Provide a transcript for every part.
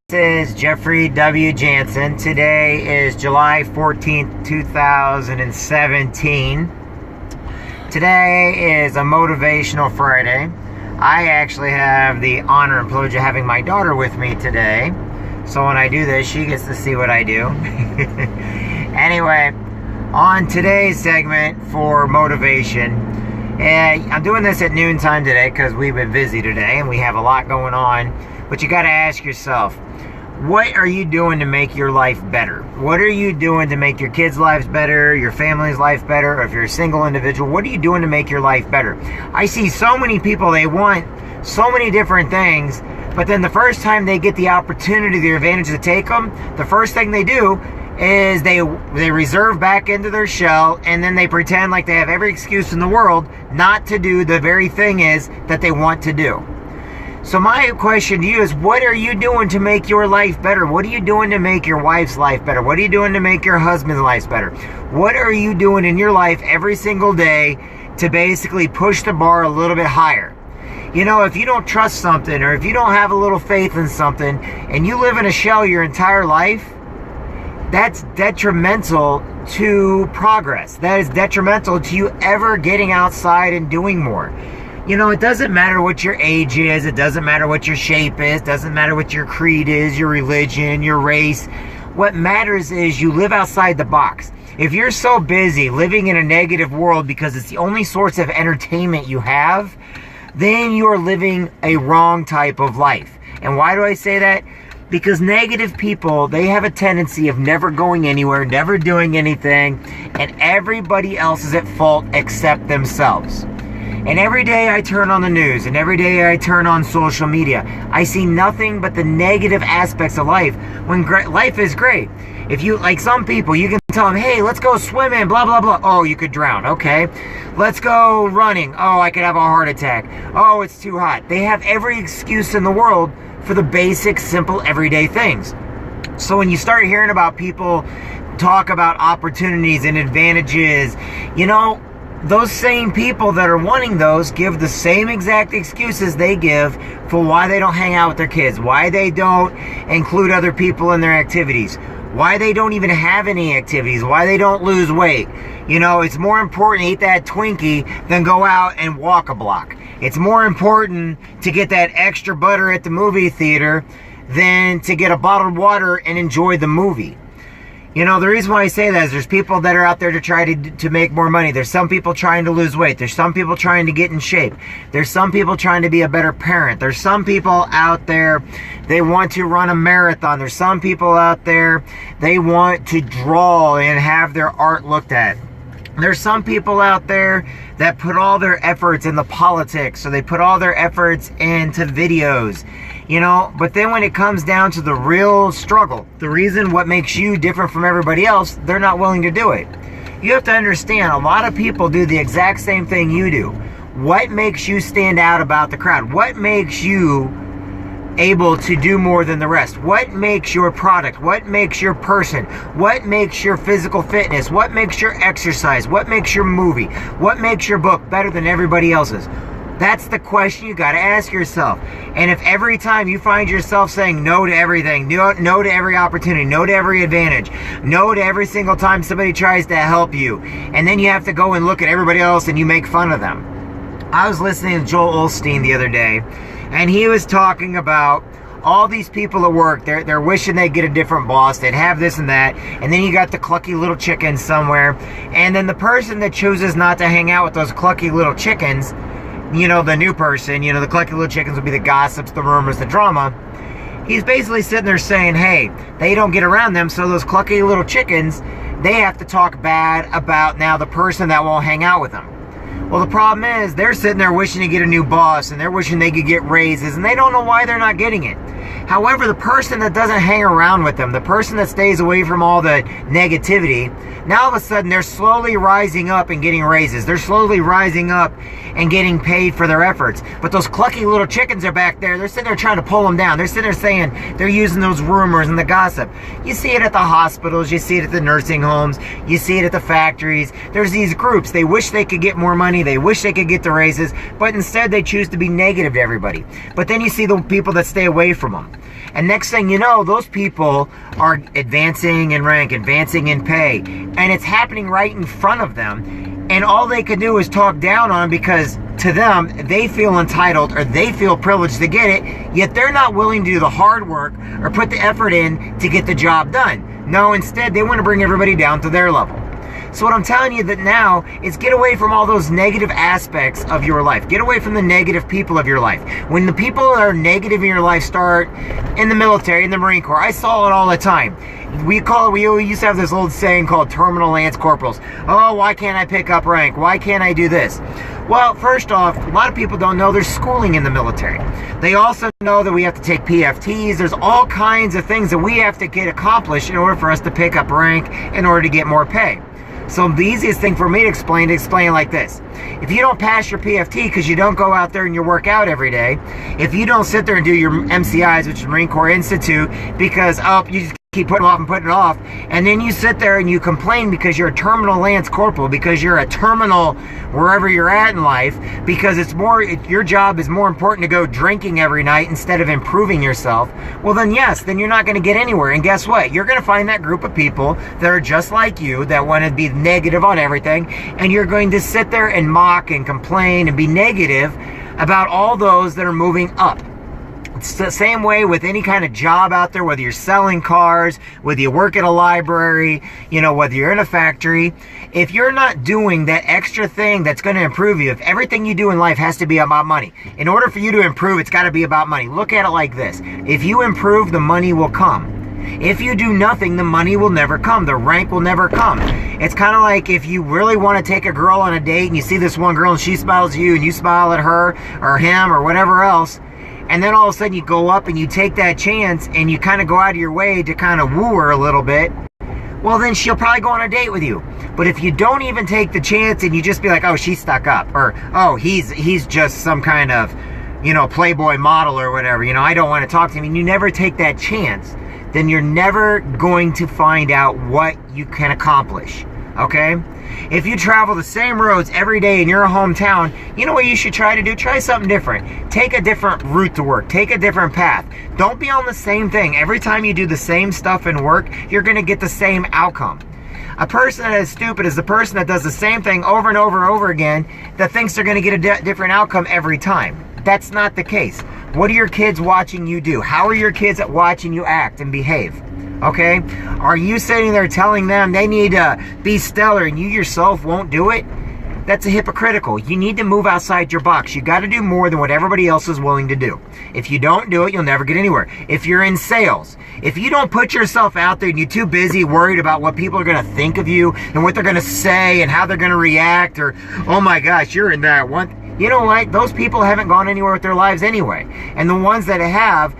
This is Jeffrey W. Jansen. Today is July 14th, 2017. Today is a Motivational Friday. I actually have the honor and privilege of having my daughter with me today. So when I do this, she gets to see what I do. Anyway, on today's segment for motivation, I'm doing this at noontime today because we've been busy today and we have a lot going on. But you got to ask yourself, what are you doing to make your life better? What are you doing to make your kids' lives better, your family's life better? Or if you're a single individual, what are you doing to make your life better? I see so many people, they want so many different things, but then the first time they get the opportunity, the advantage to take them, the first thing they do is they reserve back into their shell, and then they pretend like they have every excuse in the world not to do the very thing is that they want to do. So my question to you is, what are you doing to make your life better? What are you doing to make your wife's life better? What are you doing to make your husband's life better? What are you doing in your life every single day to basically push the bar a little bit higher? You know, if you don't trust something, or if you don't have a little faith in something, and you live in a shell your entire life, that's detrimental to progress. That is detrimental to you ever getting outside and doing more. You know, it doesn't matter what your age is. It doesn't matter what your shape is. It doesn't matter what your creed is, your religion, your race. What matters is you live outside the box. If you're so busy living in a negative world because it's the only source of entertainment you have, then you're living a wrong type of life. And why do I say that? Because negative people, they have a tendency of never going anywhere, never doing anything, and everybody else is at fault except themselves. And every day I turn on the news, and every day I turn on social media, I see nothing but the negative aspects of life, when life is great. If you, like some people, you can tell them, hey, let's go swimming, blah, blah, blah. Oh, you could drown. Okay. Let's go running. Oh, I could have a heart attack. Oh, it's too hot. They have every excuse in the world for the basic, simple, everyday things. So when you start hearing about people talk about opportunities and advantages, you know, those same people that are wanting those give the same exact excuses they give for why they don't hang out with their kids, why they don't include other people in their activities, why they don't even have any activities, why they don't lose weight. You know, it's more important to eat that Twinkie than go out and walk a block. It's more important to get that extra butter at the movie theater than to get a bottled water and enjoy the movie. You know, the reason why I say that is there's people that are out there to try to make more money. There's some people trying to lose weight. There's some people trying to get in shape. There's some people trying to be a better parent. There's some people out there, they want to run a marathon. There's some people out there, they want to draw and have their art looked at. There's some people out there that put all their efforts into politics, so they put all their efforts into videos. You know, but then when it comes down to the real struggle, the reason what makes you different from everybody else, they're not willing to do it. You have to understand, a lot of people do the exact same thing you do. What makes you stand out about the crowd? What makes you able to do more than the rest? What makes your product? What makes your person? What makes your physical fitness? What makes your exercise? What makes your movie? What makes your book better than everybody else's? That's the question you got to ask yourself. And if every time you find yourself saying no to everything, no to every opportunity, no to every advantage, no to every single time somebody tries to help you, and then you have to go and look at everybody else and you make fun of them. I was listening to Joel Osteen the other day, and he was talking about all these people at work, they're wishing they'd get a different boss, they'd have this and that, and then you got the clucky little chickens somewhere, and then the person that chooses not to hang out with those clucky little chickens, you know, the new person, you know, the clucky little chickens would be the gossips, the rumors, the drama. He's basically sitting there saying, hey, they don't get around them, so those clucky little chickens, they have to talk bad about now the person that won't hang out with them. Well, the problem is they're sitting there wishing to get a new boss, and they're wishing they could get raises, and they don't know why they're not getting it. However, the person that doesn't hang around with them, the person that stays away from all the negativity, now all of a sudden they're slowly rising up and getting raises. They're slowly rising up and getting paid for their efforts. But those clucky little chickens are back there. They're sitting there trying to pull them down. They're sitting there saying they're using those rumors and the gossip. You see it at the hospitals. You see it at the nursing homes. You see it at the factories. There's these groups. They wish they could get more money. They wish they could get the raises. But instead they choose to be negative to everybody. But then you see the people that stay away from them. minimum. And next thing you know, those people are advancing in rank, advancing in pay, and it's happening right in front of them. And all they can do is talk down on, because to them, they feel entitled or they feel privileged to get it, yet they're not willing to do the hard work or put the effort in to get the job done. No, instead, they want to bring everybody down to their level. So what I'm telling you that now is get away from all those negative aspects of your life. Get away from the negative people of your life. When the people that are negative in your life start in the military, in the Marine Corps, I saw it all the time. We used to have this old saying called terminal lance corporals. Oh, why can't I pick up rank? Why can't I do this? Well, first off, a lot of people don't know there's schooling in the military. They also know that we have to take PFTs. There's all kinds of things that we have to get accomplished in order for us to pick up rank, in order to get more pay. So the easiest thing for me to explain like this. If you don't pass your PFT because you don't go out there and you work out every day, if you don't sit there and do your MCIs, which is Marine Corps Institute, because you just keep putting it off, and then you sit there and you complain because you're a terminal lance corporal, because you're a terminal wherever you're at in life, because your job is more important to go drinking every night instead of improving yourself, well then yes, then you're not going to get anywhere. And guess what? You're going to find that group of people that are just like you, that want to be negative on everything, and you're going to sit there and mock and complain and be negative about all those that are moving up. It's the same way with any kind of job out there, whether you're selling cars, whether you work at a library, whether you're in a factory. If you're not doing that extra thing that's going to improve you, if everything you do in life has to be about money, in order for you to improve, it's got to be about money. Look at it like this. If you improve, the money will come. If you do nothing, the money will never come. The rank will never come. It's kind of like if you really want to take a girl on a date and you see this one girl and she smiles at you and you smile at her or him or whatever else, and then all of a sudden you go up and you take that chance and you kind of go out of your way to kind of woo her a little bit, well then she'll probably go on a date with you. But if you don't even take the chance and you just be like, oh, she's stuck up, or oh, he's just some kind of, Playboy model or whatever, I don't want to talk to him, and you never take that chance, then you're never going to find out what you can accomplish, okay? If you travel the same roads every day in your hometown, you know what you should try to do? Try something different. Take a different route to work. Take a different path. Don't be on the same thing. Every time you do the same stuff in work, you're going to get the same outcome. A person that is stupid is the person that does the same thing over and over and over again, that thinks they're going to get a different outcome every time. That's not the case. What are your kids watching you do? How are your kids watching you act and behave? Okay? Are you sitting there telling them they need to be stellar and you yourself won't do it? That's a hypocritical. You need to move outside your box. You got to do more than what everybody else is willing to do. If you don't do it, you'll never get anywhere. If you're in sales, if you don't put yourself out there and you're too busy worried about what people are going to think of you and what they're going to say and how they're going to react, or, oh my gosh, you're in that one. You know what? Those people haven't gone anywhere with their lives anyway. And the ones that have,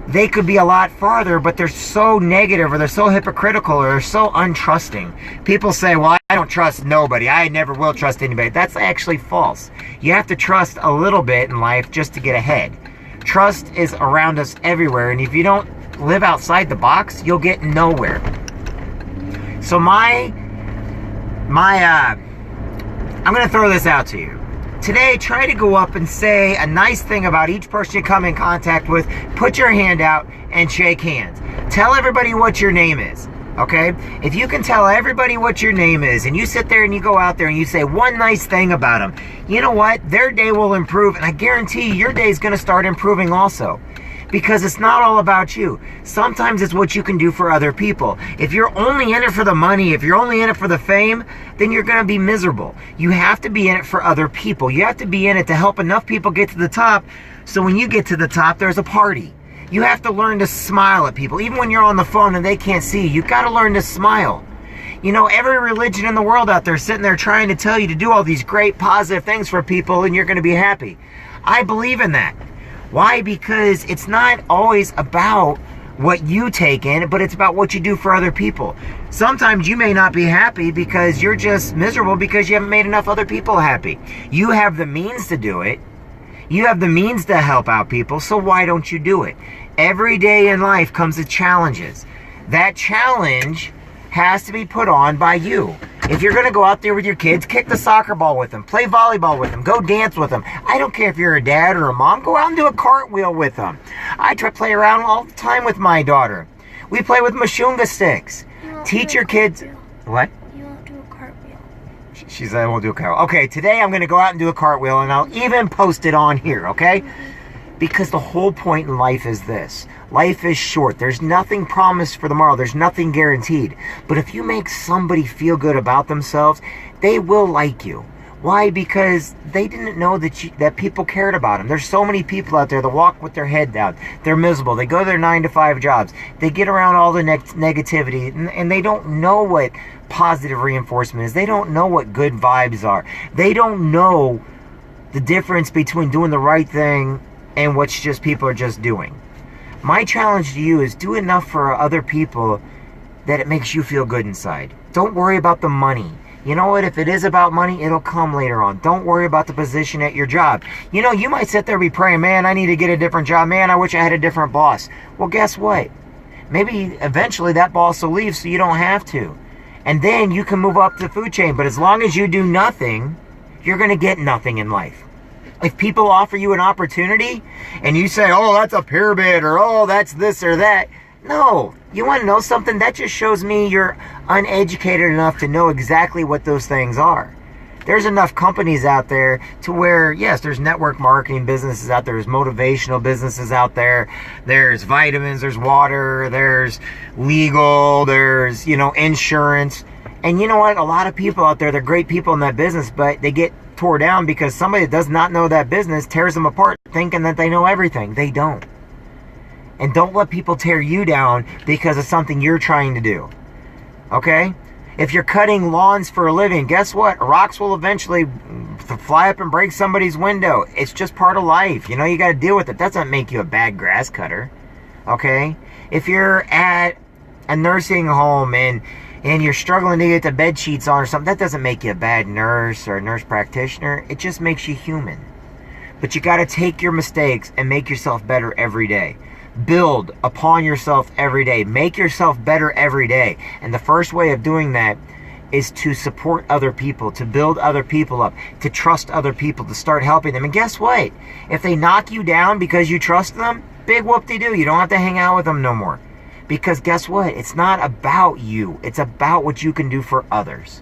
they could be a lot farther, but they're so negative, or they're so hypocritical, or they're so untrusting. People say, well, I don't trust nobody. I never will trust anybody. That's actually false. You have to trust a little bit in life just to get ahead. Trust is around us everywhere, and if you don't live outside the box, you'll get nowhere. So I'm going to throw this out to you. Today, try to go up and say a nice thing about each person you come in contact with. Put your hand out and shake hands. Tell everybody what your name is, okay? If you can tell everybody what your name is, and you sit there and you go out there and you say one nice thing about them, you know what? Their day will improve, and I guarantee you, your day is going to start improving also. Because it's not all about you. Sometimes it's what you can do for other people. If you're only in it for the money, if you're only in it for the fame, then you're going to be miserable. You have to be in it for other people. You have to be in it to help enough people get to the top, so when you get to the top, there's a party. You have to learn to smile at people. Even when you're on the phone and they can't see you, you've got to learn to smile. Every religion in the world out there sitting there trying to tell you to do all these great positive things for people and you're going to be happy. I believe in that. Why? Because it's not always about what you take in, but it's about what you do for other people. Sometimes you may not be happy because you're just miserable because you haven't made enough other people happy. You have the means to do it. You have the means to help out people, so why don't you do it? Every day in life comes with challenges. That challenge has to be put on by you. If you're going to go out there with your kids, kick the soccer ball with them, play volleyball with them, go dance with them. I don't care if you're a dad or a mom, go out and do a cartwheel with them. I try to play around all the time with my daughter. We play with mashunga sticks. Teach your kids... What? You won't do a cartwheel. She said I won't do a cartwheel. Okay, today I'm going to go out and do a cartwheel, and I'll even post it on here, okay? Because the whole point in life is this. Life is short. There's nothing promised for tomorrow. There's nothing guaranteed. But if you make somebody feel good about themselves, they will like you. Why? Because they didn't know that people cared about them. There's so many people out there that walk with their head down. They're miserable. They go to their 9-to-5 jobs. They get around all the negativity, and they don't know what positive reinforcement is. They don't know what good vibes are. They don't know the difference between doing the right thing and what's just people are just doing. My challenge to you is do enough for other people that it makes you feel good inside. Don't worry about the money. You know what? If it is about money, it'll come later on. Don't worry about the position at your job. You know, you might sit there and be praying, man, I need to get a different job. Man, I wish I had a different boss. Well, guess what? Maybe eventually that boss will leave so you don't have to. And then you can move up the food chain. But as long as you do nothing, you're going to get nothing in life. If people offer you an opportunity and you say, oh, that's a pyramid, or oh, that's this or that. No, you want to know something? That just shows me you're uneducated enough to know exactly what those things are. There's enough companies out there to where, yes, there's network marketing businesses out there. There's motivational businesses out there. There's vitamins, there's water, there's legal, there's, insurance. And you know what? A lot of people out there, they're great people in that business, but they get tore down because somebody that does not know that business tears them apart thinking that they know everything. They don't. And don't let people tear you down because of something you're trying to do. Okay? If you're cutting lawns for a living, guess what? Rocks will eventually fly up and break somebody's window. It's just part of life. You got to deal with it. That doesn't make you a bad grass cutter. Okay? If you're at a nursing home and you're struggling to get the bed sheets on or something, that doesn't make you a bad nurse or a nurse practitioner. It just makes you human. But you got to take your mistakes and make yourself better every day. Build upon yourself every day. Make yourself better every day. And the first way of doing that is to support other people, to build other people up, to trust other people, to start helping them. And guess what? If they knock you down because you trust them, big whoop-de-doo. You don't have to hang out with them no more. Because guess what? It's not about you. It's about what you can do for others.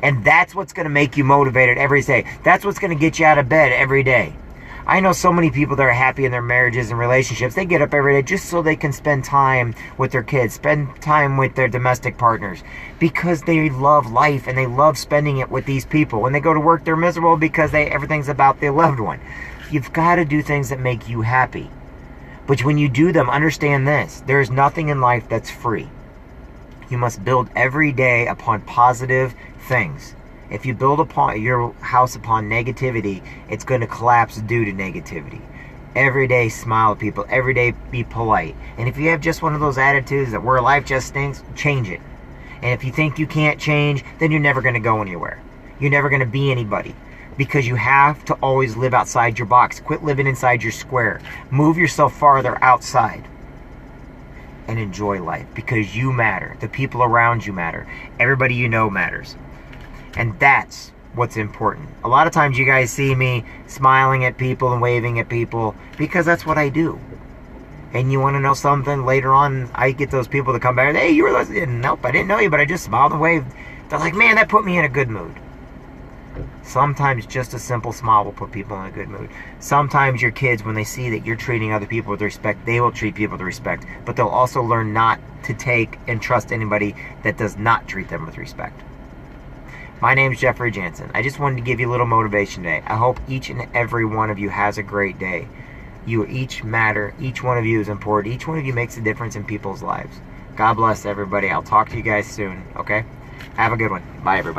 And that's what's going to make you motivated every day. That's what's going to get you out of bed every day. I know so many people that are happy in their marriages and relationships. They get up every day just so they can spend time with their kids, spend time with their domestic partners, because they love life and they love spending it with these people. When they go to work, they're miserable because everything's about their loved one. You've got to do things that make you happy. But when you do them, understand this. There is nothing in life that's free. You must build every day upon positive things. If you build upon your house upon negativity, it's going to collapse due to negativity. Every day, smile at people. Every day, be polite. And if you have just one of those attitudes that where life just stinks, change it. And if you think you can't change, then you're never going to go anywhere. You're never going to be anybody. Because you have to always live outside your box. Quit living inside your square. Move yourself farther outside. And enjoy life. Because you matter. The people around you matter. Everybody you know matters. And that's what's important. A lot of times you guys see me smiling at people and waving at people because that's what I do. And you want to know something? Later on, I get those people to come back. Hey, you were listening. Nope, I didn't know you, but I just smiled and waved. They're like, man, that put me in a good mood. Sometimes just a simple smile will put people in a good mood. Sometimes your kids, when they see that you're treating other people with respect, they will treat people with respect. But they'll also learn not to take and trust anybody that does not treat them with respect. My name is Jeffrey Jansen. I just wanted to give you a little motivation today. I hope each and every one of you has a great day. You each matter. Each one of you is important. Each one of you makes a difference in people's lives. God bless everybody. I'll talk to you guys soon, okay? Have a good one. Bye, everybody.